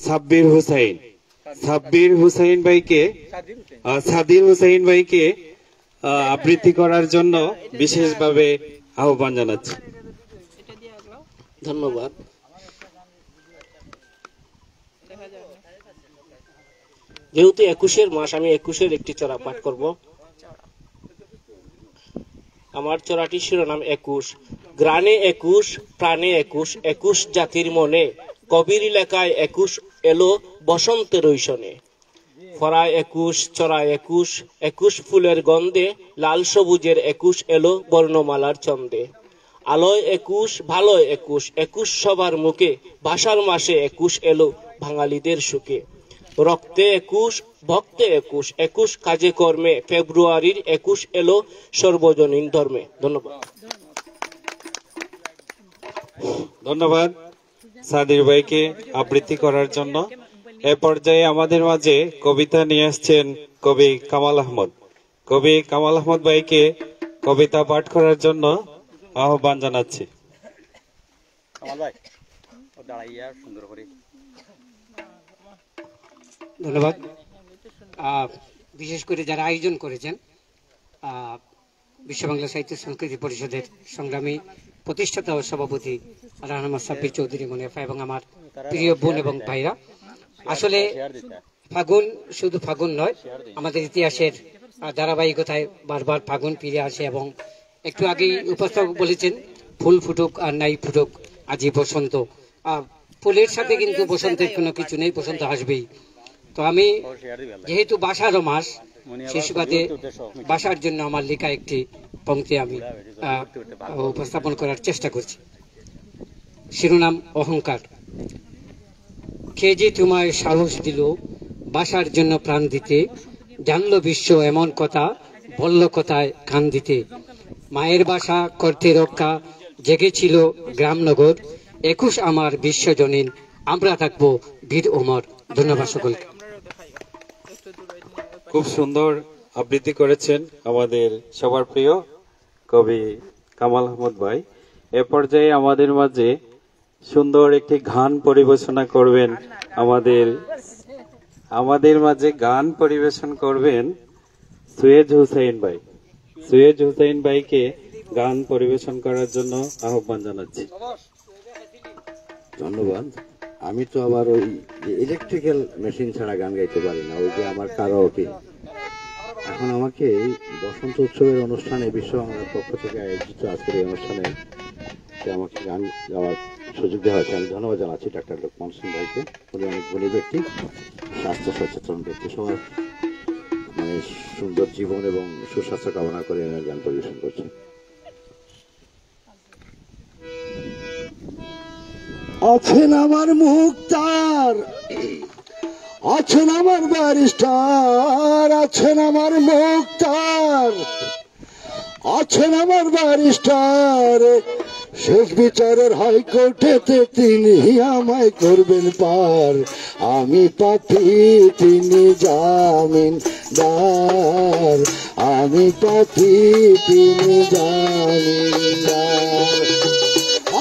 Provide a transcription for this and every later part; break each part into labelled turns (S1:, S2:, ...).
S1: সাব্বির হুসাইন, সাব্বির হুসাইন ভাইকে, সাদির হুসাইন ভাইকে আবৃত্তি করার জন্য বিশেষভাবে আহ্বান জানাচ্ছি।
S2: ধন্যবাদ। যেহেতু 21-এর মাস, আমি 21-এর একটি চড়া পাঠ করব। আমার চড়াটির শিরোনাম 21। গ্রাণে 21, প্রাণে 21, 21 জাতির মনে, কবির লেখায় 21 এলো বসন্তের ঐশনে। ফরায় 21, চড়ায় 21, 21 ফুলের গন্ধে, লাল সবুজের 21 এলো বর্ণমালার ছন্দে। আলোয় 21, ভালোয় 21, 21 সবার মুখে, ভাষার মাসে 21 এলো বাঙালিদের সুখে। রক্তে 21, ভক্তে 21, 21 কাজে কর্মে, ফেব্রুয়ারির 21 এলো সর্বজনীন ধর্মে। ধন্যবাদ।
S1: ধন্যবাদ সাদির ভাইকে আবৃত্তি করার জন্য। এ পর্যায়ে আমাদের মাঝে কবিতা নিয়ে আসছেন কবি কামাল আহমদ। কবি কামাল আহমদ ভাইকে কবিতা পাঠ করার জন্য আহ্বান জানাচ্ছি।
S3: ধন্যবাদ। বিশেষ করে যারা আয়োজন করেছেন, বিশ্ব বাংলা সাহিত্য সংস্কৃতি পরিষদের সংগ্রামী প্রতিষ্ঠাতা ও সভাপতি রাহনামা সাব্বির চৌধুরী মুনিফা এবং আমার প্রিয় বোন এবং ভাইরা, আসলে ফাগুন শুধু ফাগুন নয়, আমাদের ইতিহাসের ধারাবাহিকতায় বারবার ফাগুন ফিরে আসে এবং একটু আগেই উপস্থাপক বলেছেন ফুল ফুটুক আর নাই ফুটুক আজই বসন্ত। ফুলের সাথে কিন্তু বসন্তের কোনো কিছু নেই, বসন্ত আসবেই। তো আমি যেহেতু বাসারও মাস, সেই সুবাদে বাসার জন্য আমার লেখা একটি পংক্তি আমি উপস্থাপন করার চেষ্টা করছি। শিরোনাম অহংকার। কে যে তোমায় সাহস দিল বাসার জন্য প্রাণ দিতে, জানলো বিশ্ব এমন কথা, বলল কথায় কান দিতে। মায়ের বাসা করতে রক্ষা, জেগেছিল গ্রামনগর, 21 আমার বিশ্বজনীন, আমরা থাকবো বীর ওমর। ধন্যবাদ সকলকে।
S1: খুব সুন্দর আবৃত্তি করেছেন আমাদের সবার প্রিয় কবি কামাল আহমদ ভাই। এ পর্যায়ে আমাদের মাঝে সুন্দর একটি গান পরিবেশনা করবেন, আমাদের মাঝে গান পরিবেশন করবেন সুয়েজ হুসাইন ভাই। সুয়েজ হুসাইন ভাইকে গান পরিবেশন করার জন্য আহ্বান জানাচ্ছি।
S4: ধন্যবাদ। আমি তো আবার ওই ইলেকট্রিক্যাল মেশিন ছাড়া গান গাইতে পারি না, ওই যে আমার কারাওকে। এখন আমাকে বসন্ত উৎসবের অনুষ্ঠানে বিশ্ব বাংলার পক্ষ থেকে আয়োজিত আজকের এই অনুষ্ঠানে আমাকে গান গাওয়ার সুযোগ দেওয়া হয়েছে। আমি ধন্যবাদ জানাচ্ছি ডাক্তার লোকমান সিং ভাইকে। উনি অনেক গুণী ব্যক্তি, স্বাস্থ্য সচেতন ব্যক্তি, সবার মানে সুন্দর জীবন এবং সুস্বাস্থ্য কামনা করে গান পরিবেশন করছি। আছেন আমার মুক্তার, আছেন আমার ব্যারিস্টার, আছেন আমার মুক্তার, আছেন আমার ব্যারিস্টার, শেষ বিচারের হাইকোর্টেতে তিনি আমায় করবেন পার। আমি পাপী তিনি জামিনদার, আমি পাপী তিনি জামিনদার।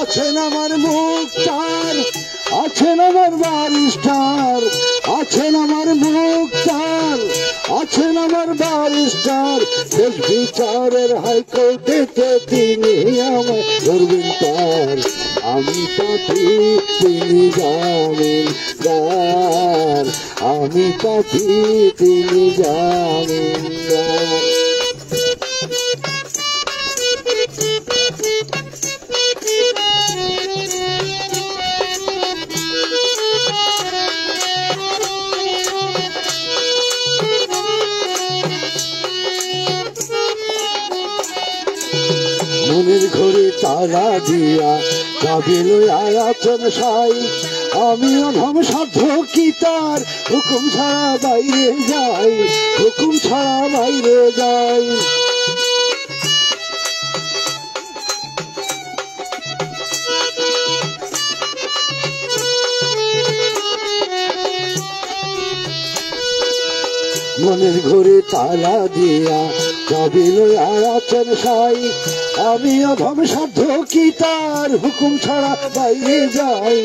S4: আছেন আমার মুক্তার, আছেন আমার ব্যারিস্টার, আছেন আমার মুক্তার, আছেন আমার ব্যারিস্টার, শেষ বিচারের হাইকোর্টেতে তিনি আমায় করবেন পার। আমি পাপী তিনি জামিনদার, আমি পাপী তিনি জামিনদার। মনের ঘরে তালা দিয়া কাবিল আয়াতন সাই, আমি অধম সাধ্য কি তার হুকুম ছাড়া বাইরে যাই, হুকুম ছাড়া বাইরে যাই। মনের ঘরে তালা দিয়া কাবিল আয়াতন সাই, আমি অধম সাধ্য কি তার হুকুম ছাড়া বাইরে যাই,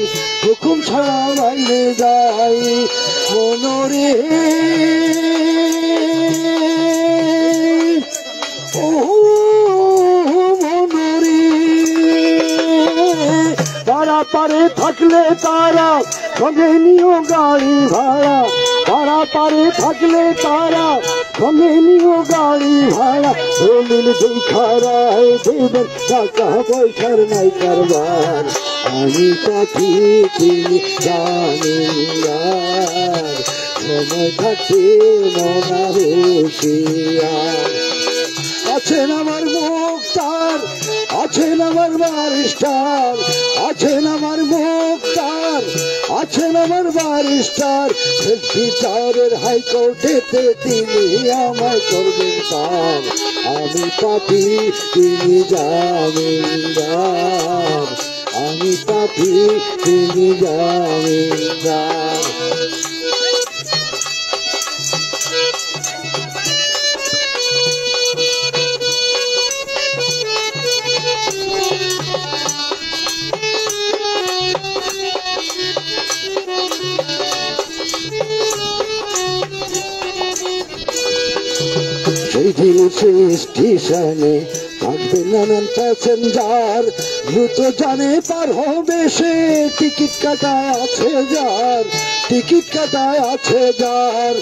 S4: হুকুম ছাড়া বাইরে যাই।
S5: মনরে ও মনরে পারা পারে থাকলে তারা সঙ্গে নিও গাড়ি ভাড়া পারা পারে থাকলে তারা সঙ্গে নিও গাড়ি ভাড়া দলিল দেখারায় দেবেন টাকা পয়সার নাই কারবার আমি পাখি তিনি জানিয়ার সময় থাকতে মনা হুঁশিয়ার আছেন আমার মুক্তার আছেন আমার বারিস্টার আছেন আমার মুক্তার আছেন আমার বারিস্টার বিচারের হাইকোর্টেতে তিনি আমায় করবেন পার আমি পাপি তিনি জামিনদার আমি পাপি তিনি জামিনদার সেই দিন স্টেশনে থাকবে নানান প্যাসেঞ্জার দ্রুত জানে পার হবে সে টিকিট কাটায় আছে যার টিকিট কাটায় আছে যার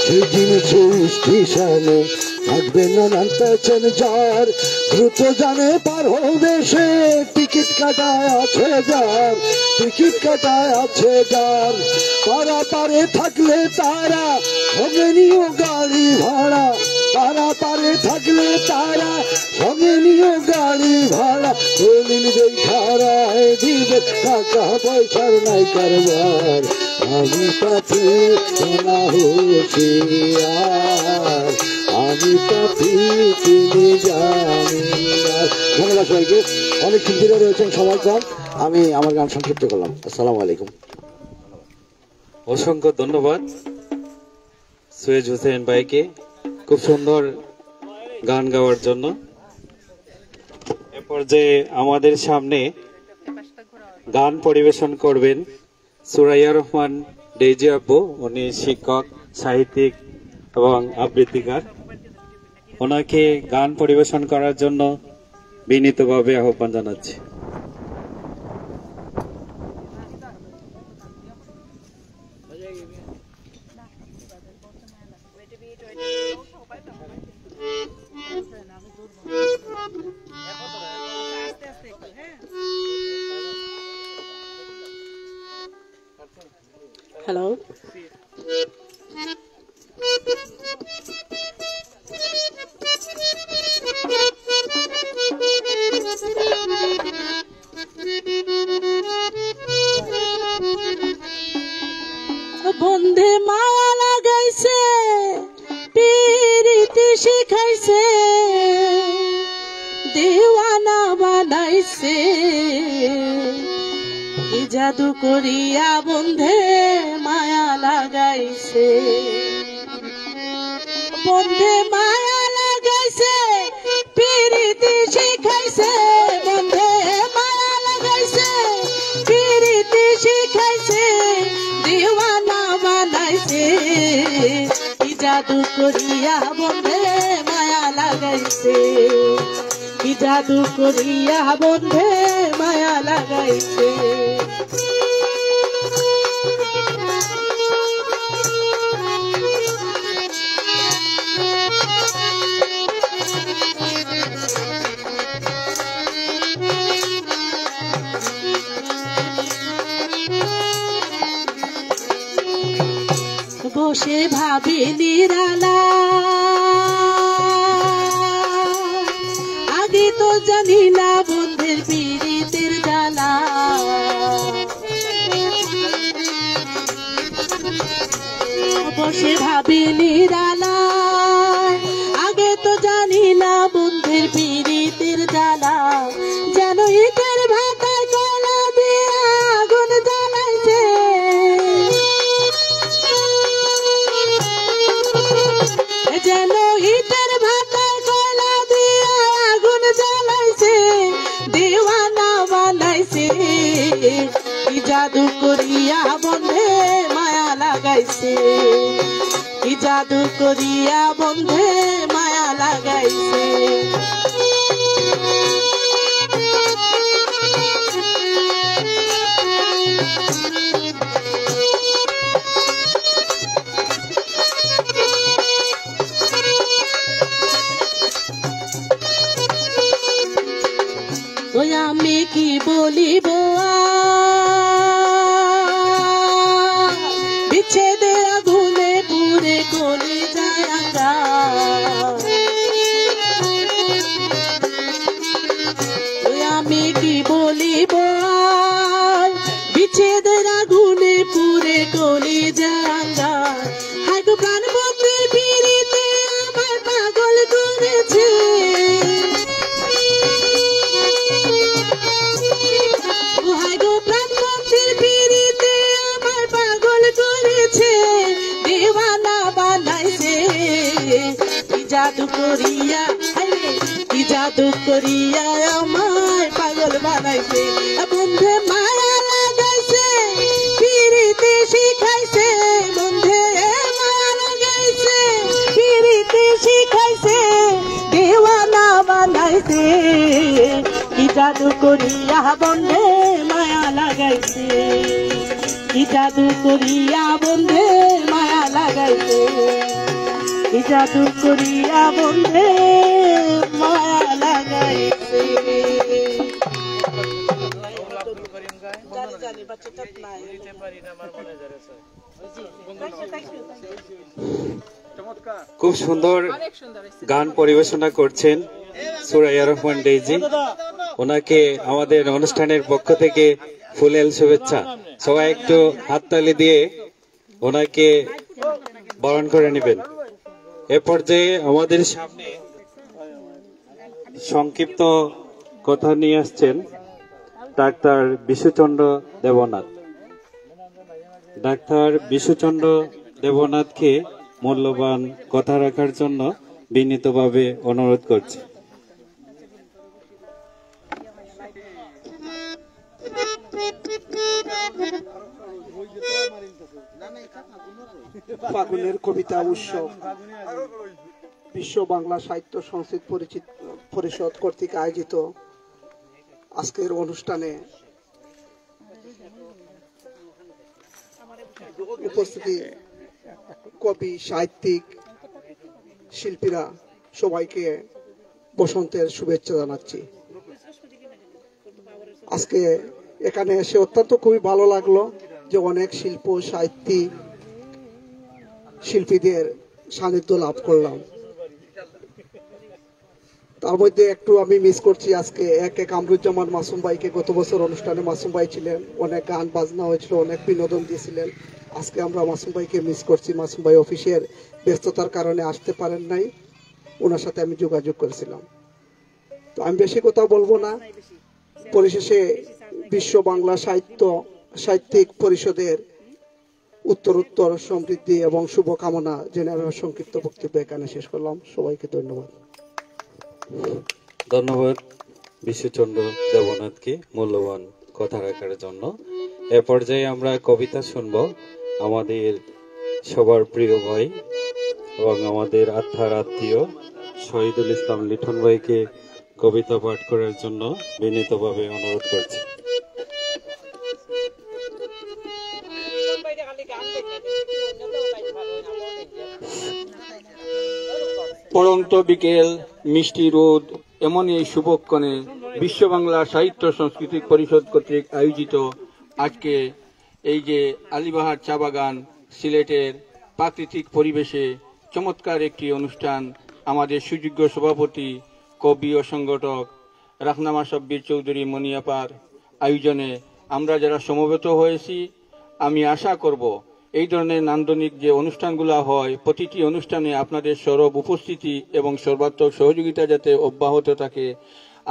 S5: সেই দিন স্টেশনে থাকবে নানান প্যাসেঞ্জার দ্রুত জানে পার হবে সে টিকিট কাটায় আছে যার টিকিট কাটায় আছে যার পারা পারে থাকলে তারা সঙ্গে নিও গাড়ি ভাড়া পারা পারে থাকলে তারা সঙ্গে নিও গাড়ি ভাড়া দলিল দেখারায় দিবে টাকা পয়সার নাই কারবার আমি পাখি না হুঁশিয়ার আমি পাখি তিনি জামিনদার। ধন্যবাদ সবাইকে, অনেক শিল্পীরা রয়েছেন, সময় কম, আমি আমার গান সংক্ষিপ্ত করলাম। আসসালামু আলাইকুম।
S1: অসংখ্য ধন্যবাদ সৈয়দ হোসেন ভাইকে খুব সুন্দর গান গাওয়ার জন্য। এ পর্যায়ে আমাদের সামনে গান পরিবেশন করবেন সুরাইয়া রহমান ডেইজি আপু। উনি শিক্ষক, সাহিত্যিক এবং আবৃত্তিকার। ওনাকে গান পরিবেশন করার জন্য বিনীতভাবে আহ্বান জানাচ্ছি।
S6: হ্যালো, বন্ধে মায়া লাগাইছে, পিরিতি শিখাইছে, দেওয়ানা বানাইছে, কি জাদু করিয়া বন্ধে মায়া লাগাইছে, বন্ধে মায়া লাগাইছে, পিরিতি শিখাইছে, বন্ধে মায়া লাগাইছে, পিরিতি শিখাইছে, দেওয়ানা বানাইছে, কি জাদু করিয়া বন্ধে মায়া লাগাইছে, কি জাদু করিয়া বন্ধে মায়া লাগাইছে। বসে ভাবি নিরালা, আগে তো জানি না বন্ধের পীড়িতের জ্বালা, বসে ভাবি নিরালা, আগে তো জানি না বন্ধের পীড়িতের জ্বালা, যেন ইটের ভাটায় কয়লা দিয়ে আগুন জ্বালাইছে, যেন ইটের ভাটায় কয়লা দিয়ে আগুন জ্বালাইছে, জাদু করিয়া বন্ধে মায়া লাগাইছে, কি জাদু করিয়া বন্ধে মায়া লাগাইছে। ওই আমি কি বলিব বিচ্ছেদে আগুনে পুরে কলি যায় আঙ্গা, ওই আমি কি বলিব বিচ্ছেদের আগুনে পুরে কলি যায় আঙ্গা। হাই গো প্রাণ বন্ধের পিড়িতে আমার পাগল করেছে, জাদু করিয়া কি জাদু করিয়া আমায় পাগল বানাইছে, বন্ধে মায়া লাগাইছে পিরিতে শিখাইছে, বন্ধে মায়া লাগাইছে পিরিতে শিখাইছে, দেওয়ানা বানাইছে, কি জাদু করিয়া বন্ধে মায়া লাগাইছে, কি জাদু করিয়া বন্ধে মায়া লাগাইছে, কি জাদু করিয়া বন্ধে মায়া লাগাইছে।
S1: খুব সুন্দর গান পরিবেশনা করছেন সুরাইয়া রহমান ডেইজি। ওনাকে আমাদের অনুষ্ঠানের পক্ষ থেকে ফুলেল শুভেচ্ছা। সবাই একটু হাততালি দিয়ে ওনাকে বরণ করে নেবেন। এ পর্যায়ে আমাদের সামনে সংক্ষিপ্ত কথা নিয়ে আসছেন ডাক্তার বিশুচন্দ্র দেবনাথ। ডাক্তার বিশুচন্দ্র দেবনাথকে মূল্যবান কথা রাখার জন্য বিনীতভাবে অনুরোধ করছি।
S7: ফাগুনের কবিতা উৎসব বিশ্ব বাংলা সাহিত্য সংস্কৃত পরিষদ কর্তৃক আয়োজিত আজকের অনুষ্ঠানে উপস্থিতি কবি, সাহিত্যিক, শিল্পীরা সবাইকে বসন্তের শুভেচ্ছা জানাচ্ছি। আজকে এখানে এসে অত্যন্ত খুবই ভালো লাগলো যে অনেক শিল্প, সাহিত্যিক, শিল্পীদের সান্নিধ্য লাভ করলাম। তার মধ্যে একটু আমি মিস করছি আজকে এক কামরুজ্জামান মাসুম ভাইকে। গত বছর অনুষ্ঠানে মাসুম ভাই ছিলেন, অনেক গান বাজনা হয়েছিল, অনেক বিনোদন দিয়েছিলেন। আজকে আমরা মাসুম ভাইকে মিস করছি। মাসুম ভাই অফিসের ব্যস্ততার কারণে আসতে পারেন নাই, ওনার সাথে আমি যোগাযোগ করেছিলাম। তো আমি বেশি কথা বলবো না। পরিশেষে বিশ্ব বাংলা সাহিত্যিক পরিষদের উত্তরোত্তর সমৃদ্ধি এবং শুভকামনা জেনে আমি সংক্ষিপ্ত বক্তব্য এখানে শেষ করলাম। সবাইকে ধন্যবাদ।
S1: ধন্যবাদ বিশ্বচন্দ্র দেবনাথকে মূল্যবান কথা রাখার জন্য। এ পর্যায়ে আমরা কবিতা শুনব আমাদের সবার প্রিয় ভাই এবং আমাদের আত্মার আত্মীয় শহীদুল ইসলাম লিঠন ভাইকে কবিতা পাঠ করার জন্য বিনীতভাবে অনুরোধ করছি।
S8: পড়ন্ত বিকেল, মিষ্টি রোদ, এমনই এই শুভক্ষণে বিশ্ব বাংলা সাহিত্য সংস্কৃতি পরিষদ কর্তৃক আয়োজিত আজকে এই যে আলীবাহার চা বাগান সিলেটের প্রাকৃতিক পরিবেশে চমৎকার একটি অনুষ্ঠান আমাদের সুযোগ্য সভাপতি, কবি ও সংগঠক রাহনামা সাব্বির চৌধুরী মনিয়াপার আয়োজনে আমরা যারা সমবেত হয়েছি, আমি আশা করব এই ধরনের নান্দনিক যে অনুষ্ঠানগুলো হয় প্রতিটি অনুষ্ঠানে আপনাদের সরব উপস্থিতি এবং সর্বাত্মক সহযোগিতা যাতে অব্যাহত থাকে।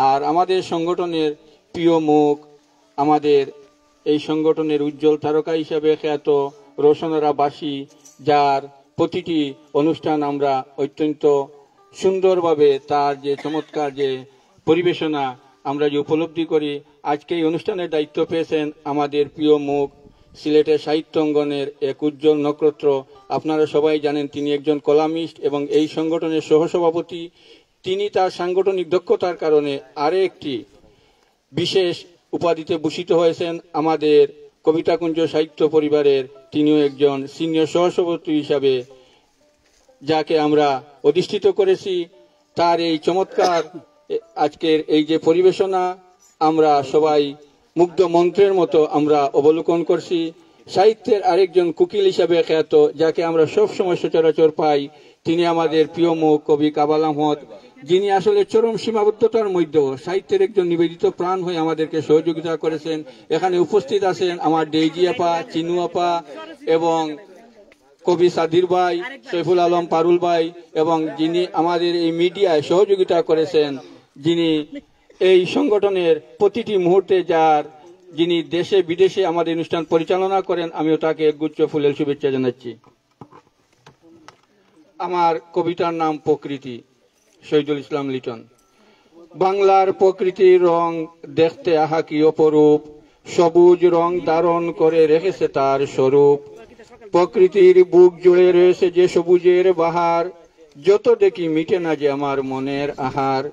S8: আর আমাদের সংগঠনের প্রিয় মুখ, আমাদের এই সংগঠনের উজ্জ্বল তারকা হিসাবে খ্যাত রোশনারা বাসী, যার প্রতিটি অনুষ্ঠান আমরা অত্যন্ত সুন্দরভাবে তার যে চমৎকার যে পরিবেশনা আমরা যে উপলব্ধি করি, আজকে এই অনুষ্ঠানের দায়িত্ব পেয়েছেন আমাদের প্রিয় মুখ, সিলেটের সাহিত্য অঙ্গনের এক উজ্জ্বল নক্ষত্র। আপনারা সবাই জানেন তিনি একজন কলামিস্ট এবং এই সংগঠনের সহসভাপতি। তিনি তার সাংগঠনিক দক্ষতার কারণে আরেকটি বিশেষ উপাধিতে ভূষিত হয়েছেন আমাদের কবিতাকুঞ্জ সাহিত্য পরিবারের। তিনিও একজন সিনিয়র সহসভাপতি হিসাবে যাকে আমরা অধিষ্ঠিত করেছি। তার এই চমৎকার আজকের এই যে পরিবেশনা, আমরা সবাই মুগ্ধ মন্ত্রের মতো আমরা অবলোকন করছি। সাহিত্যের আরেকজন কুকিল হিসাবে খ্যাত, যাকে আমরা সবসময় সচরাচর পাই, তিনি আমাদের প্রিয় মুখ কবি কামাল আহমদ, যিনি আসলে চরম সীমাবদ্ধতার মধ্যেও সাহিত্যের একজন নিবেদিত প্রাণ হয়ে আমাদেরকে সহযোগিতা করেছেন। এখানে উপস্থিত আছেন আমার ডেইজি আপা, চিনু আপা এবং কবি সাদির ভাই, সৈফুল আলম পারুল ভাই, এবং যিনি আমাদের এই মিডিয়ায় সহযোগিতা করেছেন, যিনি এই সংগঠনের প্রতিটি মুহূর্তে যিনি দেশে বিদেশে আমাদের অনুষ্ঠান পরিচালনা করেন, আমিও তাকে একগুচ্ছ ফুলের শুভেচ্ছা জানাচ্ছি। আমার কবিতার নাম প্রকৃতি, শহীদুল ইসলাম লিটন। বাংলার প্রকৃতির রং দেখতে আহা কি অপরূপ, সবুজ রং ধারণ করে রেখেছে তার স্বরূপ। প্রকৃতির বুক জুড়ে রয়েছে যে সবুজের বাহার, যত দেখি মিটে না যে আমার মনের আহার।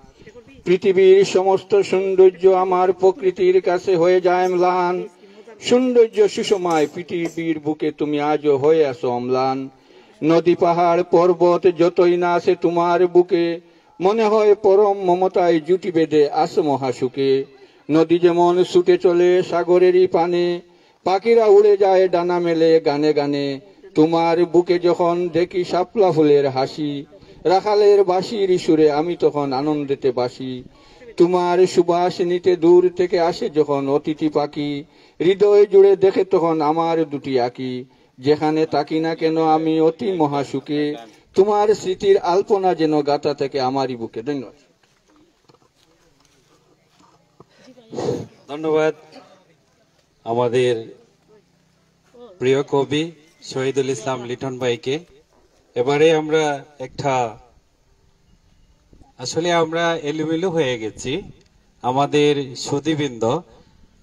S8: পৃথিবীর সমস্ত সৌন্দর্য আমার প্রকৃতির কাছে হয়ে যায় ম্লান, সৌন্দর্য সুষমায় পৃথিবীর বুকে তুমি আজও হয়ে আসো অম্লান। নদী পাহাড় পর্বত যতই না আছে তোমার বুকে, মনে হয় পরম মমতায় জুটি বেঁধে আসো মহাসুখে। নদী যেমন ছুটে চলে সাগরেরই পানে, পাখিরা উড়ে যায় ডানা মেলে গানে গানে। তোমার বুকে যখন দেখি শাপলা ফুলের হাসি, রাখালের বাঁশির সুরে আমি তখন আনন্দেতে বাসি। তোমার সুবাস নিতে দূর থেকে আসে যখন অতিথি পাখি, হৃদয় জুড়ে দেখে তখন আমার দুটি আঁকি। যেখানে তাকি না কেন আমি অতি মহাসুখে, তোমার স্মৃতির আলপনা যেন গাথা থেকে আমারই বুকে। ধন্যবাদ।
S1: ধন্যবাদ আমাদের প্রিয় কবি শহীদুল ইসলাম লিটন ভাইকে। এবারে আমরা আমরা এলোমেলো হয়ে গেছি। আমাদের সুধীবৃন্দ,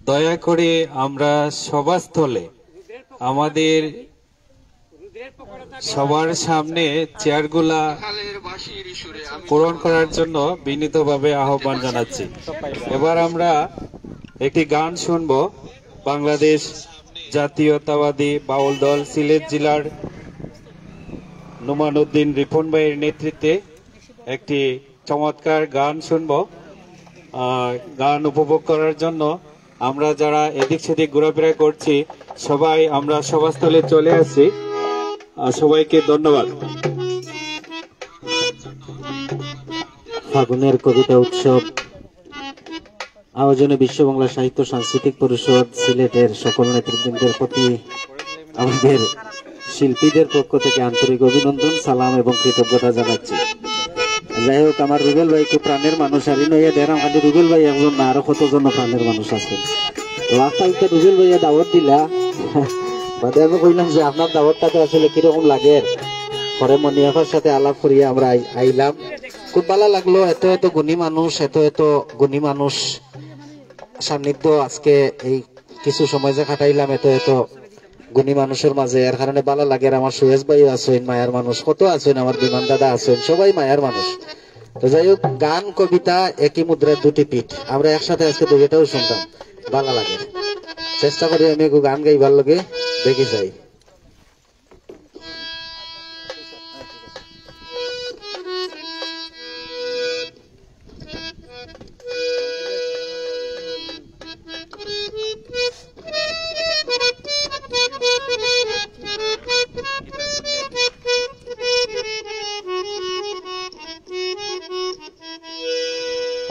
S1: দয়া করে আমরা সভাস্থলে আমাদের সবার সামনে চেয়ারগুলা পূরণ করার জন্য বিনীতভাবে আহ্বান জানাচ্ছি। এবার আমরা একটি গান শুনবো। বাংলাদেশ জাতীয়তাবাদী বাউল দল সিলেট জেলার নোমান উদ্দিন রিপন ভাইয়ের নেতৃত্বে একটি চমৎকার গান শুনবো। গান উপভোগ করার জন্য আমরা যারা এদিক সেদিক ঘোরাফেরা করছি সবাই আমরা সভাস্থলে চলে আসছি। সবাইকে ধন্যবাদ।
S5: ফাগুনের কবিতা উৎসব আয়োজনে বিশ্ব বাংলা সাহিত্য সাংস্কৃতিক পরিষদ সিলেটের সকল নেতৃবৃন্দের প্রতি আমাদের শিল্পীদের পক্ষ থেকে আন্তরিক অভিনন্দন, সালাম এবং কৃতজ্ঞতা জানাচ্ছি। যাই হোক, আমার রুবেল ভাই খুব প্রাণের মানুষ, আর নইয়া দেরাম খালি রুবেল ভাই একজন না, আরো কতজন প্রাণের মানুষ আছে। তো আজকালকে রুবেল ভাইয়া দাওয়াত দিলা, বাদে আমি কইলাম যে আপনার দাওয়াতটাতে আসলে কিরকম লাগে। পরে মনিয়াফার সাথে আলাপ করিয়া আমরা আইলাম, খুব ভালো লাগলো। এত গুণী মানুষ সান্নিধ্য আজকে এই কিছু সময় যে কাটাইলাম এত গুণী মানুষের মাঝে, এর কারণে ভালো লাগে। আমার সুয়েশ ভাই আছেন, মায়ার মানুষ কত আছেন, আমার বিমান দাদা আছেন, সবাই মায়ার মানুষ। তো যাই হোক, গান কবিতা একই মুদ্রার দুটি পিঠ, আমরা একসাথে আজকে দুইটাও শুনতাম, ভালো লাগে। চেষ্টা করি আমি গান গাইবার লগে দেখি যাই।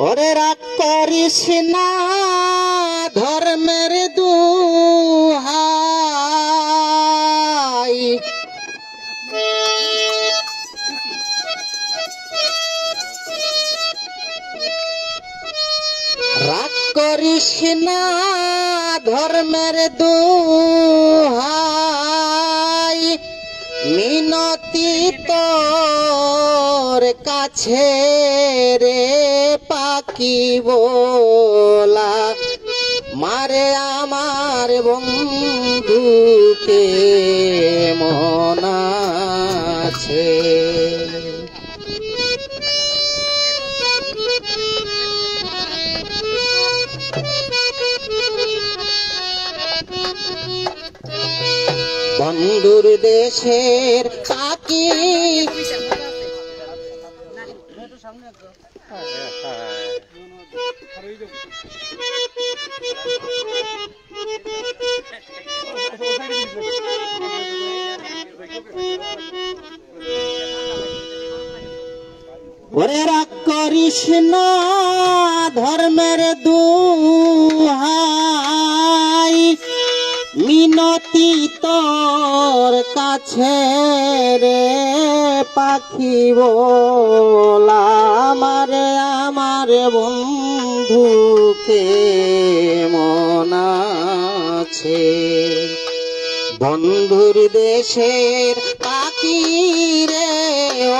S5: ওরে রাগ করিস না ধর্মের দুহাই, রাগ করিস না ধর্মের দুহাই, মিনতি তোর কাছে রে পাখি
S9: পাখি বলা মারে আমার বন্ধুকে মন আছে। বন্ধুর দেশের পাখি ওরে রাগ করিস না ধর্মের দুহাই মিনতি তোর কাছে রে পাখি বলা আমারে আমার বন্ধুকে মন আছে। বন্ধুর দেশের পাখি রে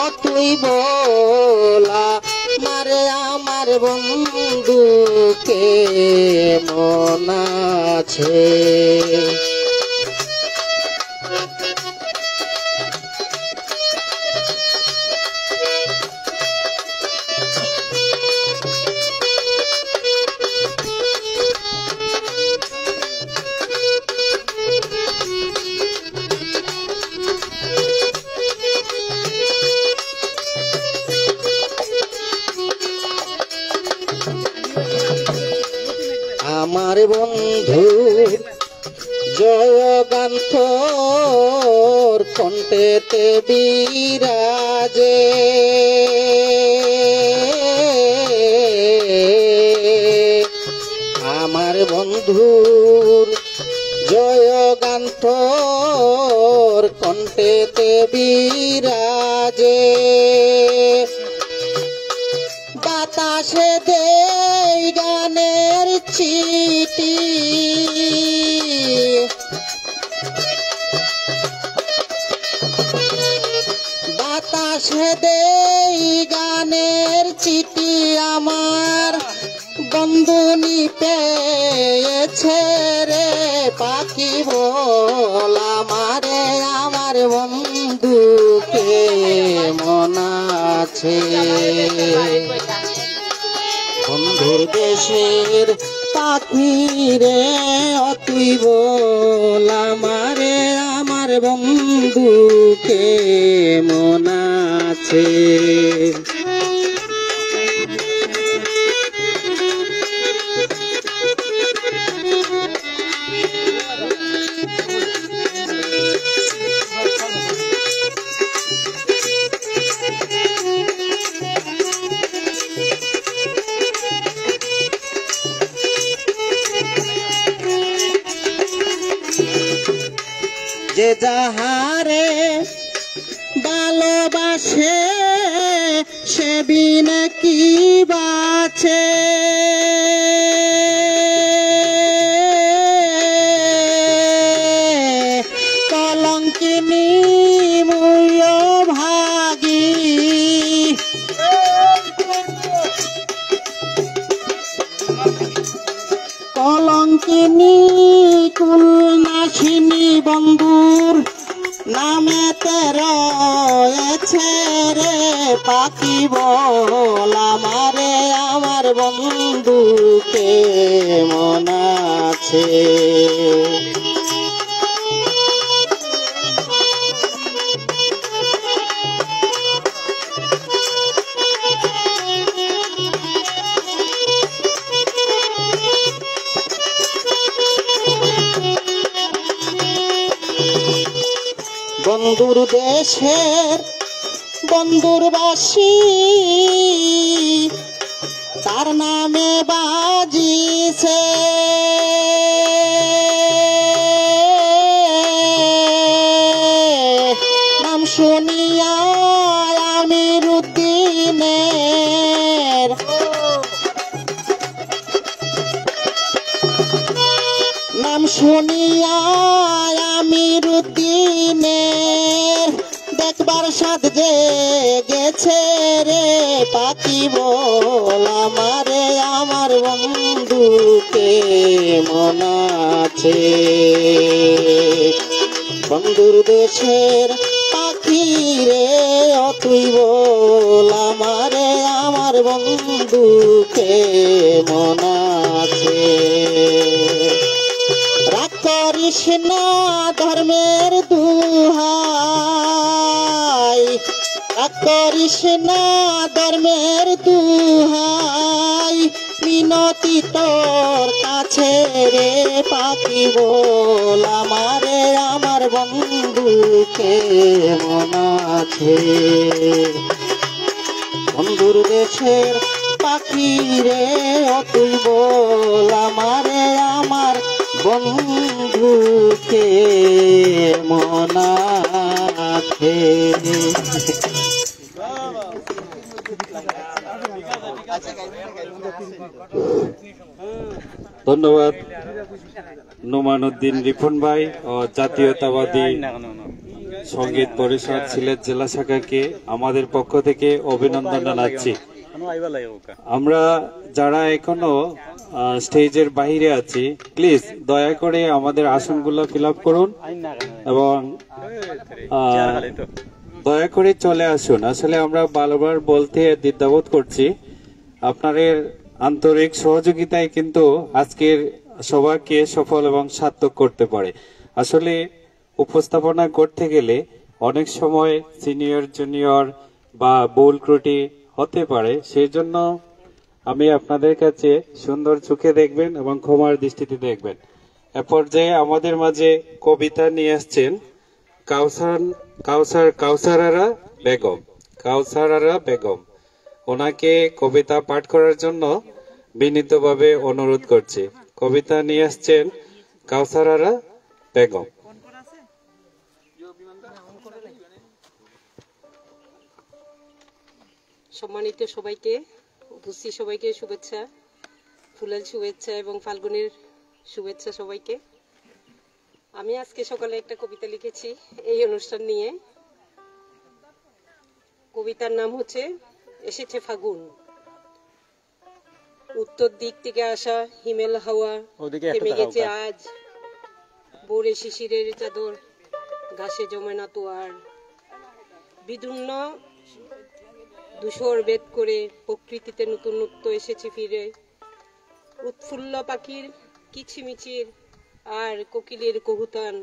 S9: ও তুই বলা মারে আমার বন্ধুকে মন আছে। আমার বন্ধু জয়গান্থর কণ্ঠেতে বিরাজে আমার বন্ধুর জয়গান্থর কণ্ঠেতে বিরাজে বাতাসে দেই গানের চিঠি বাতাসে দেই গানের চিঠি আমার বন্ধুনি পেয়েছে রে পাখি বলা মারে আমার বন্ধুকে মন আছে। বন্ধুর দেশের পাখি রে তুই বলা মারে আমার বন্ধুকে মন আছে। যে যাহারে ভালোবাসে সে বিনা কি বাঁচে কলঙ্কিনী মূল্য ভাগী কলঙ্কিনী কুলনাশিনী বন্ধুর নামেতে রয়েছে রে পাখি বলা মারে আমার বন্ধুকে মন আছে। বন্ধুর দেশের বন্ধুর বাসী তার নামে বাজিছে নাম শুনিয়া আমির উদ্দিনের নাম শুনিয়া আমির উদ্দিনের দেখবার বিষাদ যে গেছে রে পাখি বল আমারে আমার বন্ধুকে মন আছে বন্ধুর দেশের পাখি রে তুই বল আমারে আমার বন্ধুকে মন আছে রাগ করিস না ধর্মের দুহাই রাগ করিস না ধর্মের দুহাই মিনতি তোর কাছে রে পাখি বল আমারে আমার বন্ধুকে মন আছে বন্ধুর দেশের পাখি রে তুই বল আমারে আমার বন্ধুকে মন আছে
S1: ধন্যবাদ নোমান উদ্দিন রিপন ভাই ও জাতীয়তাবাদী সঙ্গীত পরিষদ সিলেট জেলা শাখাকে আমাদের পক্ষ থেকে অভিনন্দন জানাচ্ছি। আমরা যারা এখনো স্টেজের বাইরে আছি প্লিজ দয়া করে আমাদের আসনগুলো ফিল আপ করুন এবং দয়া করে চলে আসুন। আসলে আমরা বারবার বলতে দ্বিধাবোধ করছি, আপনাদের আন্তরিক সহযোগিতায় কিন্তু আজকের সভাকে সফল এবং সার্থক করতে পারে। আসলে উপস্থাপনা করতে গেলে অনেক সময় সিনিয়র জুনিয়র বা ভুল ত্রুটি হতে পারে, সেই জন্য আমি আপনাদের কাছে সুন্দর চোখে দেখবেন এবং ক্ষমার দৃষ্টিতে দেখবেন। এ পর্যায়ে আমাদের মাঝে কবিতা নিয়ে আসছেন কাউসারারা বেগম। ওনাকে কবিতা পাঠ করার জন্য বিনীতভাবে অনুরোধ করছি। কবিতা নিয়ে আসছেন কাউসারারা বেগম।
S10: সম্মানিত সবাইকে, উপস্থিত সবাইকে শুভেচ্ছা, ফুলেল শুভেচ্ছা এবং ফাল্গুনের শুভেচ্ছা সবাইকে। আমি আজকে সকালে একটা কবিতা লিখেছি এই অনুষ্ঠান নিয়ে। কবিতার নাম হচ্ছে এসেছে ফাগুন। উত্তর দিক থেকে আসা হিমেল হাওয়া থেমে গেছে আজ, ভোরে শিশিরের চাদর ঘাসে জমে না তো আর। বিদুন্ন ধূসর বেদ করে প্রকৃতিতে নতুনত্ব এসেছে ফিরে। উৎফুল্ল পাখির কিচিমিচির আর কোকিলের কহুতান,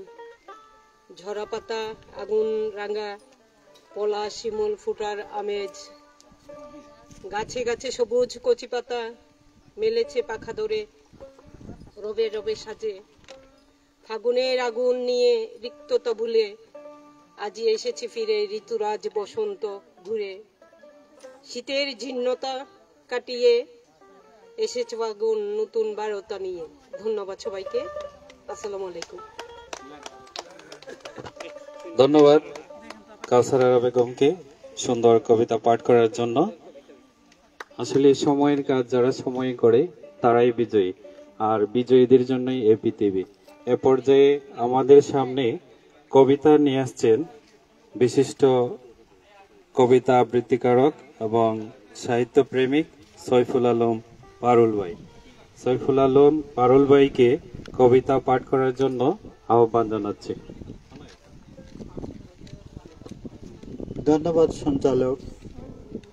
S10: ঝরা পাতা আগুন রাঙা পলা শিমুল ফুটার আমেজ। গাছে গাছে সবুজ কচি পাতা মেলেছে পাখা ধরে রবে রবে সাজে। ফাগুনের আগুন নিয়ে রিক্ততা ভুলে আজি এসেছে ফিরে ঋতুরাজ বসন্ত ঘুরে। শীতের জীর্ণতা কাটিয়ে এসেছে ফাগুন নতুন বারতা নিয়ে। ধন্যবাদ সবাইকে, আসসালামু আলাইকুম।
S1: ধন্যবাদ কাউসারা বেগমকে সুন্দর কবিতা পাঠ করার জন্য। আসলে সময়ের কাজ যারা সময় করে তারাই বিজয়ী, আর বিজয়ীদের জন্যই এই পৃথিবী। এ পর্যায়ে আমাদের সামনে কবিতা নিয়ে আসছেন বিশিষ্ট কবিতা আবৃত্তিকারক এবং সাহিত্য প্রেমিক সৈফুল আলম পারুল ভাই। সৈফুল আলম পারুল ভাইকে কবিতা পাঠ করার জন্য আহ্বান জানাচ্ছি।
S5: ধন্যবাদ সঞ্চালক।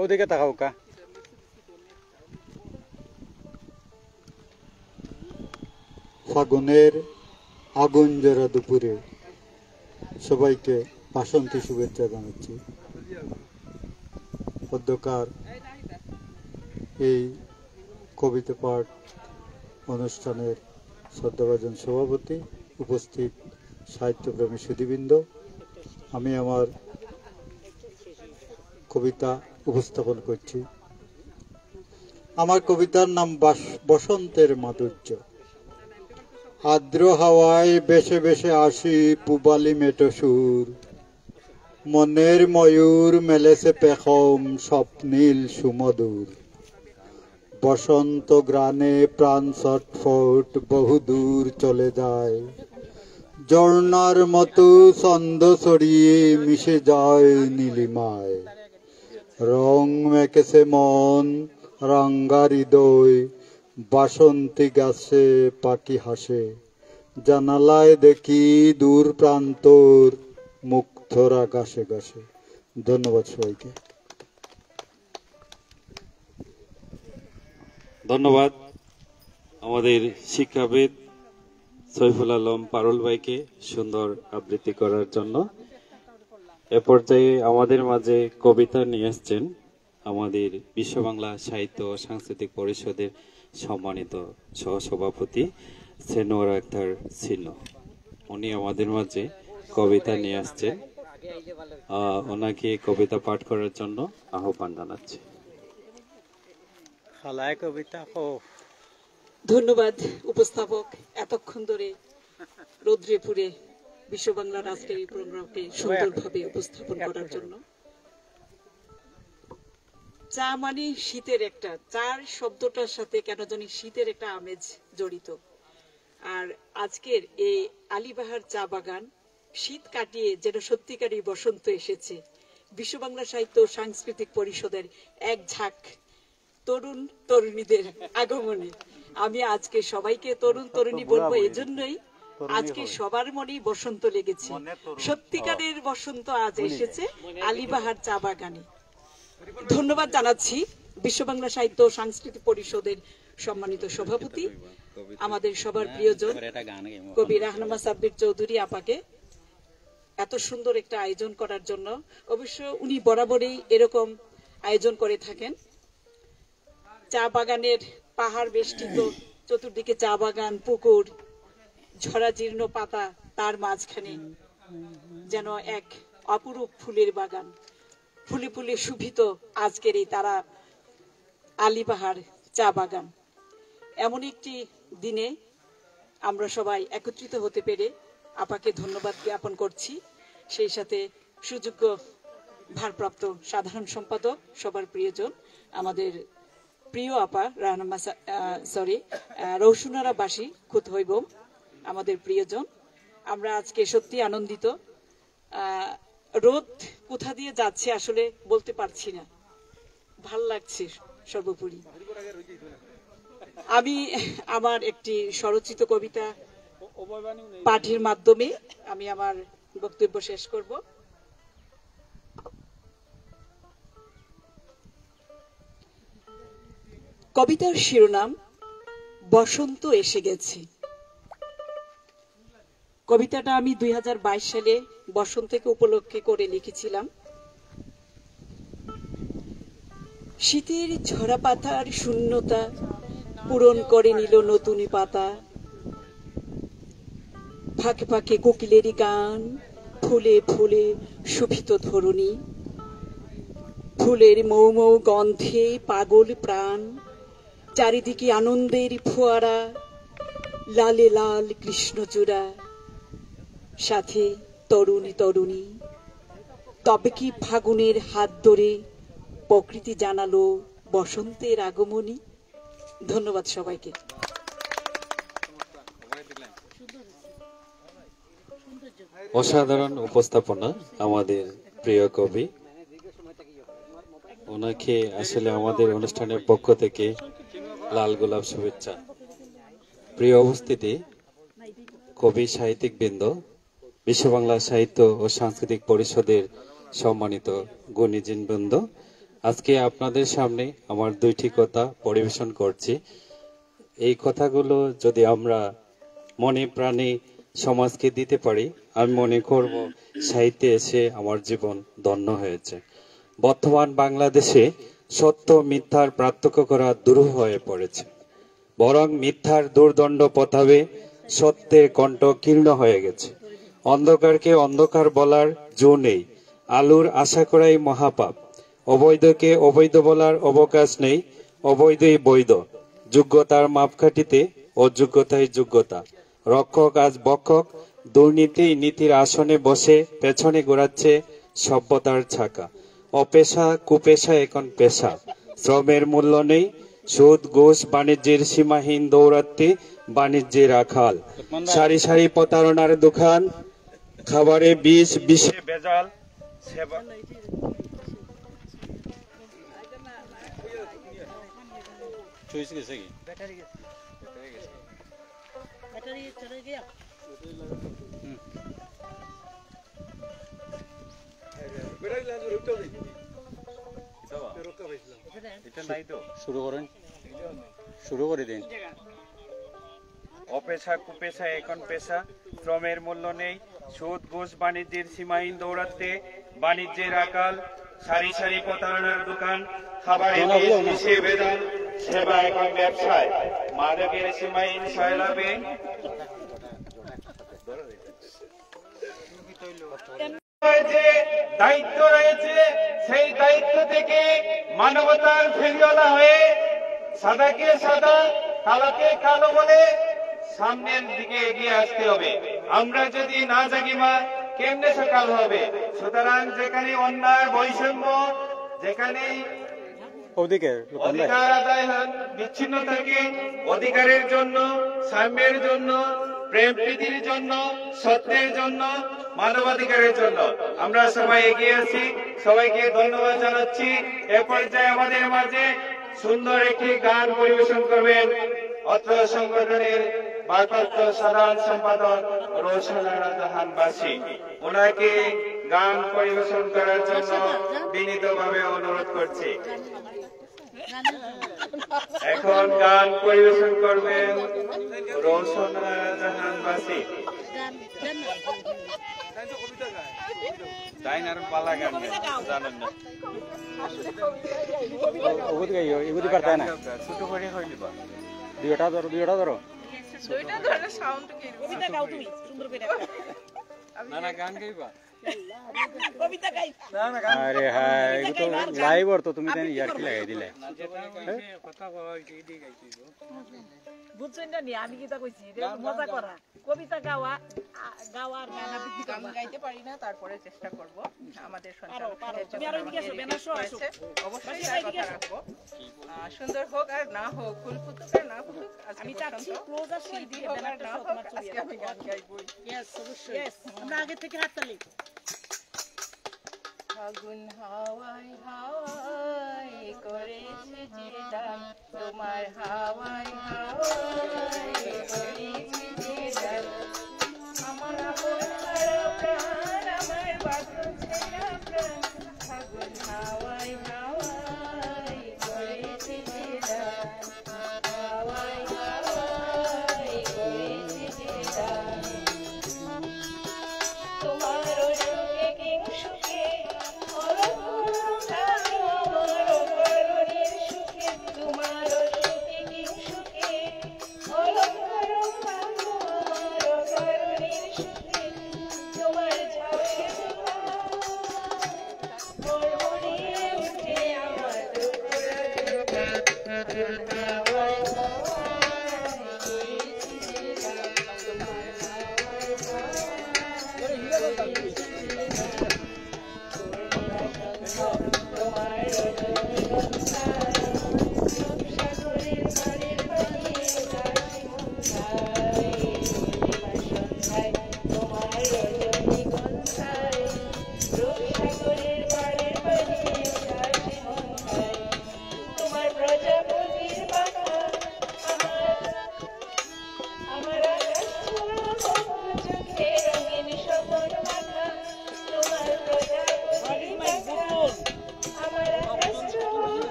S11: ওদিকে তাকাও কা।
S5: ফাগুনের আগুন জোড়া দুপুরে সবাইকে বাসন্তী শুভেচ্ছা জানাচ্ছি। পদ্মকার এই কবিতা পাঠ অনুষ্ঠানের শ্রদ্ধাভাজন সভাপতি, উপস্থিত সাহিত্যপ্রেমী সুধীবৃন্দ, আমি আমার কবিতা উপস্থাপন করছি। আমার কবিতার নাম বসন্তের মাধুর্য। আর্দ্র হাওয়ায় বেশে বেশে আসি পুবালি মেটো সুর, মনের ময়ূর মেলেছে পেখম স্বপ্নীল সুমধুর। বসন্ত গ্রানে প্রাণ ছটফট বহুদূর চলে যায়,
S12: ঝর্ণার মতো ছন্দ ছড়িয়ে মিশে যায় নীলিমায়, রং মেখেছে মন রাঙ্গা হৃদয়, বাসন্তী গাছে পাখি হাসে, জানালায় দেখি দূর প্রান্তর মুক্তর আকাশে গাছে। ধন্যবাদ সবাইকে।
S1: ধন্যবাদ আমাদের শিক্ষাবিদ সৈফুল আলম পারুল ভাইকে সুন্দর আবৃত্তি করার জন্য। এ পর্যায়ে আমাদের মাঝে কবিতা নিয়ে আসছেন আমাদের বিশ্ব বাংলা সাহিত্য ও সাংস্কৃতিক পরিষদের সম্মানিত সহসভাপতি সেনোয়ার আক্তার ছিল। উনি আমাদের মাঝে কবিতা নিয়ে আসছেন, ওনাকে কবিতা পাঠ করার জন্য আহ্বান জানাচ্ছি।
S13: ধন্যবাদ উপস্থাপক, এতক্ষণ ধরে রৌদ্রে পুরে বিশ্ব বাংলার আজকের এই প্রোগ্রামকে সুন্দরভাবে উপস্থাপন করার জন্য। চা মানে শীতের একটা, চার শব্দটার সাথে কেন জানি শীতের একটা আমেজ জড়িত। আর আজকের এই আলীবাহার চা বাগান শীত কাটিয়ে যেন সত্যিকারই বসন্ত এসেছে। বিশ্ব বাংলা সাহিত্য ও সাংস্কৃতিক পরিষদের এক ঝাঁক তরুণ তরুণীদের আগমনে। আমি আজকে সবাইকে তরুণ তরুণী বলবো এজন্যই, আজকে সবার মনেই বসন্ত লেগেছে। সত্যিকারের বসন্ত আজ এসেছে আলীবাহার চা বাগানে। ধন্যবাদ জানাচ্ছি বিশ্ব বাংলা সাহিত্য ও সাংস্কৃতিক পরিষদের সম্মানিত সভাপতি, আমাদের সবার প্রিয়জন কবি রাহনামা সাব্বির চৌধুরী আপাকে এত সুন্দর একটা আয়োজন করার জন্য। অবশ্য উনি বরাবরই এরকম আয়োজন করে থাকেন। চা বাগানের পাহাড় বেষ্টিত, চতুর্দিকে চা বাগান, পুকুর, ঝরা জীর্ণ পাতা, তার মাঝখানে যেন এক অপরূপ ফুলের বাগান, ফুলে ফুলে শোভিত আজকের এই তারা আলীবাহার চা বাগান। এমন একটি দিনে আমরা সবাই একত্রিত হতে পেরে আপাকে ধন্যবাদ জ্ঞাপন করছি। সেই সাথে সুযোগ্য ভারপ্রাপ্ত সাধারণ সম্পাদক, সবার প্রিয়জন, আমাদের প্রিয় আপা রাহনামা রৌসুনারা বাসী খুদ হইবম, আমাদের প্রিয়জন। আমরা আজকে সত্যি আনন্দিত। রোদ কোথা দিয়ে যাচ্ছে আসলে বলতে পারছি না, ভাল লাগছে সর্বোপরি। আমি আমার একটি স্বরচিত কবিতা পাঠের মাধ্যমে আমি আমার বক্তব্য শেষ করব। কবিতার শিরোনাম বসন্ত এসে গেছে। কবিতাটা আমি 2022 সালে বসন্তকে উপলক্ষে করে লিখেছিলাম। শীতের ঝরা পাতার শূন্যতা পূরণ করে নিল নতুনি পাতা, ফাঁকে ফাঁকে কোকিলেরই গান, ফুলে ফুলে শোভিত ধরণী, ফুলের মৌ মৌ গন্ধে পাগল প্রাণ, চারিদিকে আনন্দের ফোয়ারা, লালে লাল কৃষ্ণচূড়া, সাথে তরুণী তরুণী। তবে কি ফাগুনের হাত ধরে প্রকৃতি জানালো বসন্তের আগমনী। ধন্যবাদ সবাইকে।
S1: অসাধারণ উপস্থাপনা আমাদের প্রিয় কবি, ওনাকে আসলে আমাদের অনুষ্ঠানের পক্ষ থেকে লাল গোলাপ শুভেচ্ছা। প্রিয় উপস্থিতি, কবি সাহিত্যিক বৃন্দ, বিশ্ব বাংলা সাহিত্য ও সাংস্কৃতিক পরিষদের সম্মানিত গুণীজন বৃন্দ, আজকে আপনাদের সামনে আমার দুইটি কথা পরিবেশন করছি। এই কথাগুলো যদি আমরা মনে প্রাণে সমাজকে দিতে পারি, আমি মনে করব সাহিত্যে এসে আমার জীবন ধন্য হয়েছে। বর্তমান বাংলাদেশে সত্য মিথ্যার পার্থক্য করা দুরূহ হয়ে পড়েছে, বরং মিথ্যার দুর্দণ্ড পথাবে সত্যের কণ্ঠ কীর্ণ হয়ে গেছে। অন্ধকারকে অন্ধকার বলার জো নেই, আলোর আশা করাই মহাপাপ। অবৈধকে অবৈধ বলার অবকাশ নেই, অবৈধই বৈধ। যোগ্যতার মাপকাঠিতে অযোগ্যতাই যোগ্যতা। রক্ষক আজ বক্ষক, দুর্নীতি নীতির আসনে বসে পেছনে ঘোরাচ্ছে সভ্যতার ছাকা। অপেশা কুপেশা এখন পেশা, শ্রমের মূল্য নেই, সুদ ঘুষ বাণিজ্যের সীমাহীন দৌরাত্ম্যে বাণিজ্যের আখাল, সারি সারি প্রতারণার দোকান, খাবারে বিষ, বিষে ভেজাল, সেবা
S11: শুরু করে দিন।
S1: অপেশা কুপেশা এখন পেশা, শ্রমের মূল্য নেই, সুদ ঘুষ বাণিজ্যের সীমাহীন দৌরাত্ম্যে বাণিজ্যের আকাল, সারি সারি প্রতারণার দোকান, খাবারে বিষ, বিষে ভেজাল, সেবা এখন ব্যবসায়, মাদকের সীমাহীন সয়লাভে যে দায়িত্ব রয়েছে, সেই দায়িত্ব থেকে মানবতার ফেরিওয়ালা হয়ে সাদাকে সাদা, কালোকে কালো বলে সামনের দিকে এগিয়ে আসতে হবে। আমরা যদি না জাগি মা, কেমনে সকাল হবে? সুতরাং যেখানে অন্যায়, বৈষম্য, যেখানে অধিকার আদায় বিচ্ছিন্ন থাকে, অধিকারের জন্য, সাম্যের জন্য, প্রেম প্রীতির জন্য, সত্যের জন্য, মানবাধিকারের জন্য আমরা সবাই এগিয়ে আছি। সবাইকে ধন্যবাদ জানাচ্ছি। এ পর্যায়ে আমাদের মাঝে সুন্দর একটি গান পরিবেশন করবেন অত্র সংগঠনের ভারপ্রাপ্ত সাধারণ সম্পাদক রোশনারা জাহানবাসী। ওনাকে গান পরিবেশন করার জন্য বিনীতভাবে অনুরোধ করছি। এখন গান পরিবেশন করবেন রোশনারা জাহানবাসী। ডাইনার পালা গান জানেন না,
S11: এগুলি পারতে না,
S1: ছোট করে হইলি বা
S11: দুইটা ধরো, দুইটা ধরো।
S1: না না গান গাইবা।
S11: আরে হ্যাঁ, এগুলো তো লাইভ তো তুমি জানি ইয়ার কি লাগাই দিলে।
S13: বুঝছেন না নি, আমি কিটা কইছি মজা করা, কবিতা গাওয়া, গাওয়ার গান আবৃত্তি গান গাইতে পারি না, তারপরে চেষ্টা করব আমাদের সঞ্চালকের জন্য অবশ্যই তার কথা রাখবো। সুন্দর হোক আর না হোক, ফুল ফুটুক আর না ফুটুক, আমি চাচ্ছি ক্লোজ আসলে দিয়ে ব্যানারটা না হোক, আজকে আমি গান গাইবই। ইয়েস, অবশ্যই। ইয়েস, আমরা আগে থেকে হাততালি। ফাগুন হাওয়ায় হাওয়ায় করেছে যে ডাক, তোমার হাওয়ায় হাওয়ায় করেছে যে ডাক, আমার প্রাণ আমার বাঁধন ছেড়া প্রাণ, ফাগুন হাওয়ায় হাওয়ায় করেছে যে ডাক, হাওয়ায় হাওয়ায় করেছে যে ডাক, তোমার সুখে কিং সুখে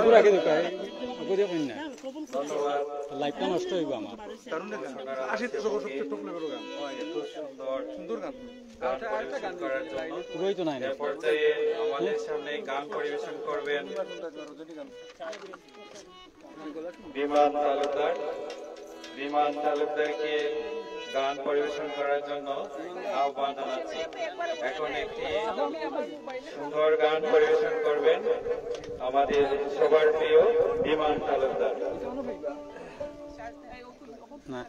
S11: পুরা কে দোকায় বুঝে কই না
S1: ধন্যবাদ।
S11: লাইফটা নষ্ট হইব আমার
S1: সুন্দর গান পরিবেশন করার জন্য
S11: রই তো নাই না
S1: এ পর্যায়ে আমাদের সামনে গান পরিবেশন করবেন বিমান তালুকদার। বিমান তালুকদারকে গান পরিবেশন করার জন্য আহ্বান জানাচ্ছি। এখন একটি সুন্দর গান পরিবেশন করবেন আমাদের সবার প্রিয় বিমান তালুকদার।
S11: না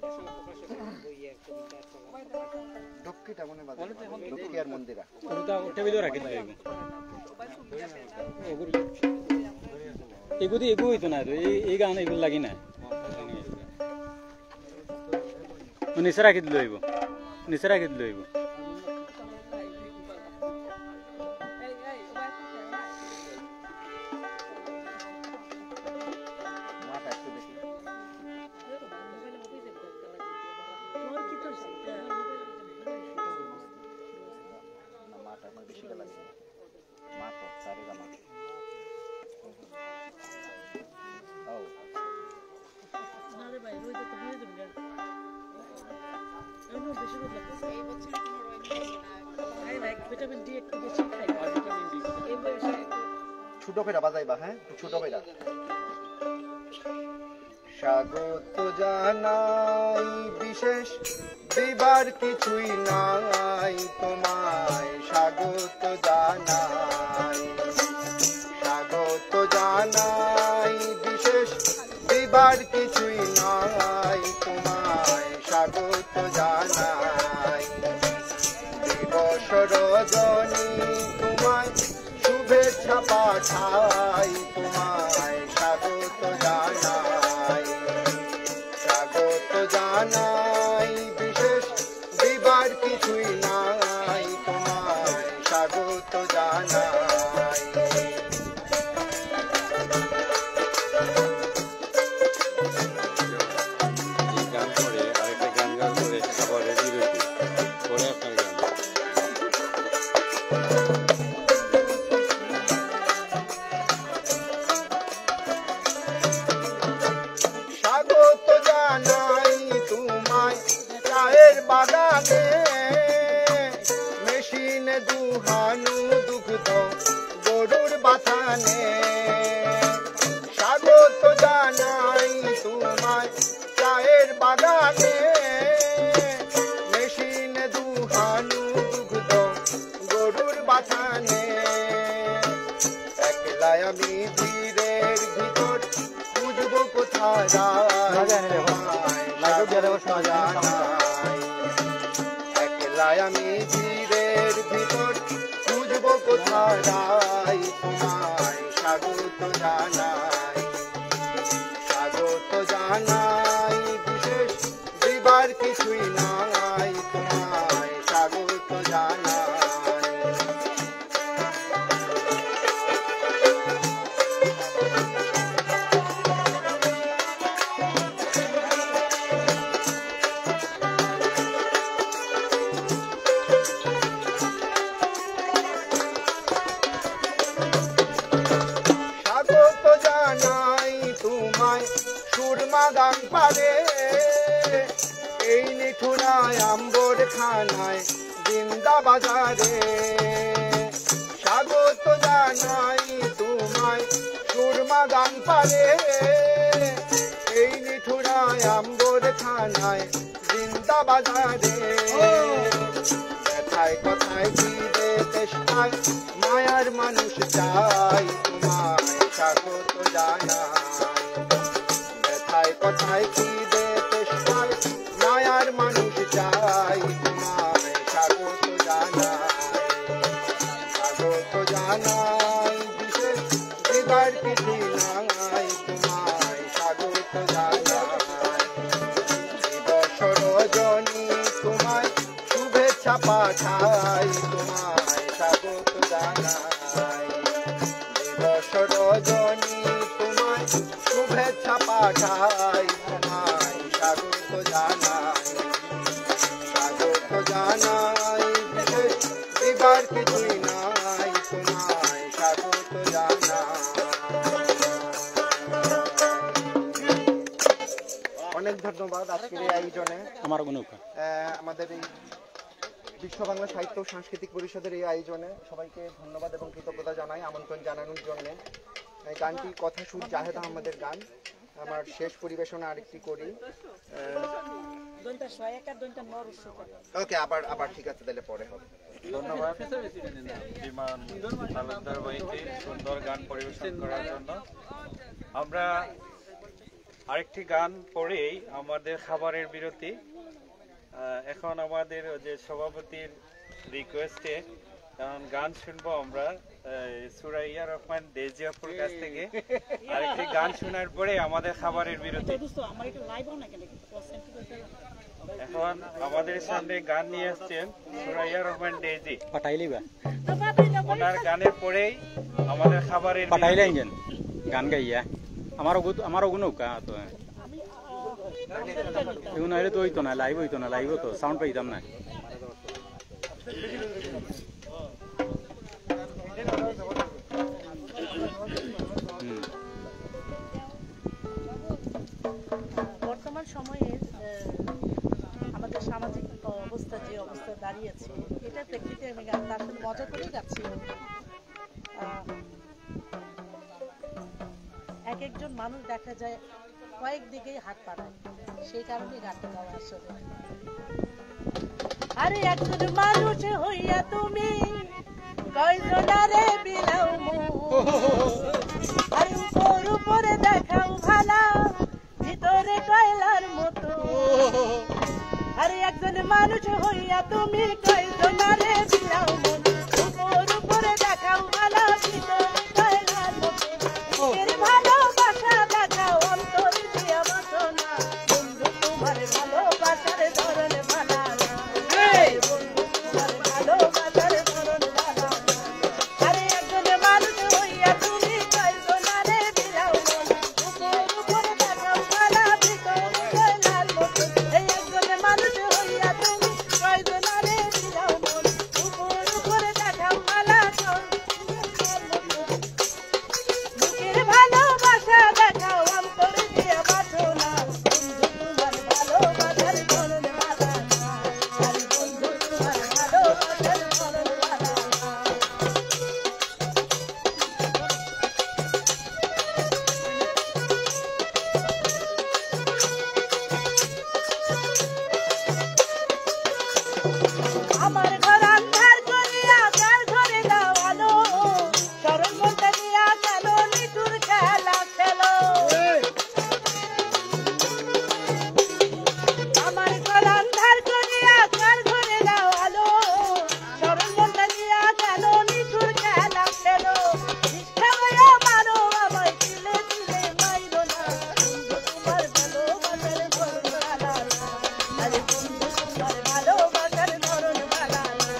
S11: টেবিলও রাখি এগুলি এগু হইতো না এই গান এগুলো লাগি না নিচে রাখি দিল হইব নিচে রাখি দিল হইব
S14: ছোট করে বাজাইবা, হ্যাঁ ছোট করে। স্বাগত জানাই বিশেষ দিবার কিছুই নাই তোমায়, স্বাগত জানাই, স্বাগত জানাই বিশেষ দিবার কিছুই নাই তোমায়, স্বাগত জানাই। দিবস রজনী তোমায় শুভেচ্ছা পাঠাই তোমায়, স্বাগত জানাই, স্বাগত জানাই বিশেষ দিবার কিছুই নাই তোমায়, স্বাগত জানাই।
S1: গান করে আরেকটা গান গান করে খাবার রেডি রেডি করে আপনার গান।
S14: স্বাগত জানাই তোমায় চায়ের বাগানে, মেশিনে দুহানু দুগ্ধ গরুর বাথানে। স্বাগত জানাই তোমায় চায়ের বাগানে, মেশিনে দুহানু দুগ্ধ গরুর বাথানে। একলাই আমি ধীরের ভিতর বুঝবো কোথায় একলাই আমি ধীরের ভিতর বুঝবো কোথায় তোমায়, স্বাগত জানাই, স্বাগত জানাই বিশেষ দিবার কিছুই নাই তোমায়, স্বাগত জানাই। স্বাগত জানাই তোমায় সুরমা গান পারে, এই নিঠুরায় আম্বর খানায় জিন্দা বাজারে। স্বাগত জানাই তোমায় সুরমা গান পারে, এই নিঠুরায় আম্বর খানায় জিন্দা বাজারে। কথায় কথায় দিবে চেষ্টায় মায়ার মানুষ চাই তোমায়, স্বাগত জানাই। ব্যথায় কথায় দিবে চেষ্টায় মায়ার মানুষ চাই তোমায়, স্বাগত জানাই, স্বাগত জানাই বিশেষ দিবার কিছু নাই তোমায়, স্বাগত জানাই। দিবস রজনী তোমায় শুভেচ্ছা পাঠাই তোমায়, স্বাগত জানাই। দিবস রজনী তোমায় শুভেচ্ছা পাঠাই তোমায়, স্বাগত জানাই, স্বাগত জানাই বিশেষ দিবার কিছুই নাই তোমায়, স্বাগত জানাই। ধন্যবাদ আজকের এই আয়োজনে
S11: আমার কোনো
S14: আমাদের এই বিশ্ব বাংলা সাহিত্য ও সাংস্কৃতিক পরিষদের এই আয়োজনে সবাইকে ধন্যবাদ এবং কৃতজ্ঞতা জানাই আমন্ত্রণ জানানোর জন্য। এই গানটি কথা সুর জাহেদ আহমেদের গান। আমার শেষ পরিবেশনা আরেকটি করি। ওকে, আবার ঠিক আছে, তাহলে পরে হবে।
S1: ধন্যবাদ বিমান তালুকদার ভাইকে সুন্দর গান পরিবেশন করার জন্য। আমরা আরেকটি গান পরেই আমাদের খাবারের বিরতি। এখন আমাদের যে সভাপতির রিকোয়েস্টে গান শুনবো আমরা সুরাইয়া রহমান দেজিয়াপুর কাছ থেকে। আরেকটি গান শোনার পরে আমাদের খাবারের বিরতি। এখন আমাদের সামনে গান নিয়ে আসছেন সুরাইয়া রহমান ডেজি। ওনার গানের পরেই আমাদের খাবারের
S11: গান গাইয়া আমারও কোনো তো এগুলো হলে তো হইতো না, লাইভ হইতো না, লাইভ তো সাউন্ড পাইতাম না।
S15: বর্তমান সময়ে আমাদের সামাজিক অবস্থা যে অবস্থা দাঁড়িয়েছে, এটার প্রেক্ষিতে আমি গান তার সাথে মজা করেই গাচ্ছি। এক একজন মানুষ দেখা যায় কয়েক দিকেই হাত পাড়ায়, সেই কারণে গানটা গাওয়া আসলে। আরে একজন মানুষ হইয়া তুমি কয়জনারে বিলাও আর উপর উপরে দেখাও ভালা, ভিতরে কয়লার মতো। আরে একজন মানুষ হইয়া তুমি কয়জনারে বিলাও উপর উপরে দেখাও ভালা, ভিতরে কয়লার মতো। ভালোবাসা দেখাও অন্তর দিয়া বাসনা, বন্ধু তোমার ভালোবাসার ধরন ভালা না, বন্ধু তোমার ভালোবাসার ধরন ভালা না। আরে একজন মানুষ হইয়া তুমি কয়জনারে বিলাও উপর উপরে দেখাও ভালা, ভিতরে কয়লার মতো। এই একজন মানুষ হইয়া তুমি কয়জনারে বিলাও উপর উপরে দেখাও ভালা, মুখের ভালোবাসা দেখাও অন্তর দিয়া বাসনা, বন্ধু তোমার ভালোবাসার ধরন ভালা না, আর বন্ধু তোমার ভালোবাসার ধরন ভালা না। আমার ঘর আন্ধার করিয়া কার ঘরে দাও আলো, সরল মনটা দিয়া গেল নিঠুর খেলা খেলো। আমার ঘর আন্ধার করিয়া কার ঘরে দাও আলো, সরল মনটা দিয়া গেল নিঠুর খেলা খেলো। ইচ্ছা হইয়া মারো আমায় তিলে তিলে মাইরো না, বন্ধু তোমার ভালোবাসার ধরন ভালা না, আরে বন্ধু তোমার ভালোবাসার ধরন ভালা না।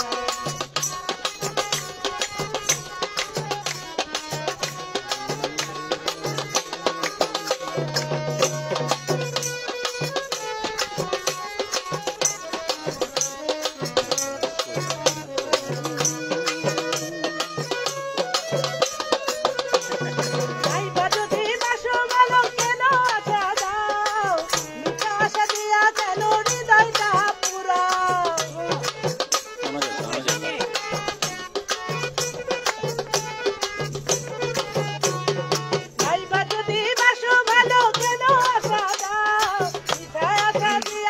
S15: আইবা যদি বাসো ভালো কেন আশা দাও, মিঠা আশা দিয়া কেন হৃদয়টা পুরাও। আইবা যদি বাসো ভালো কেন আশা দাও, মিঠা আশা দিয়া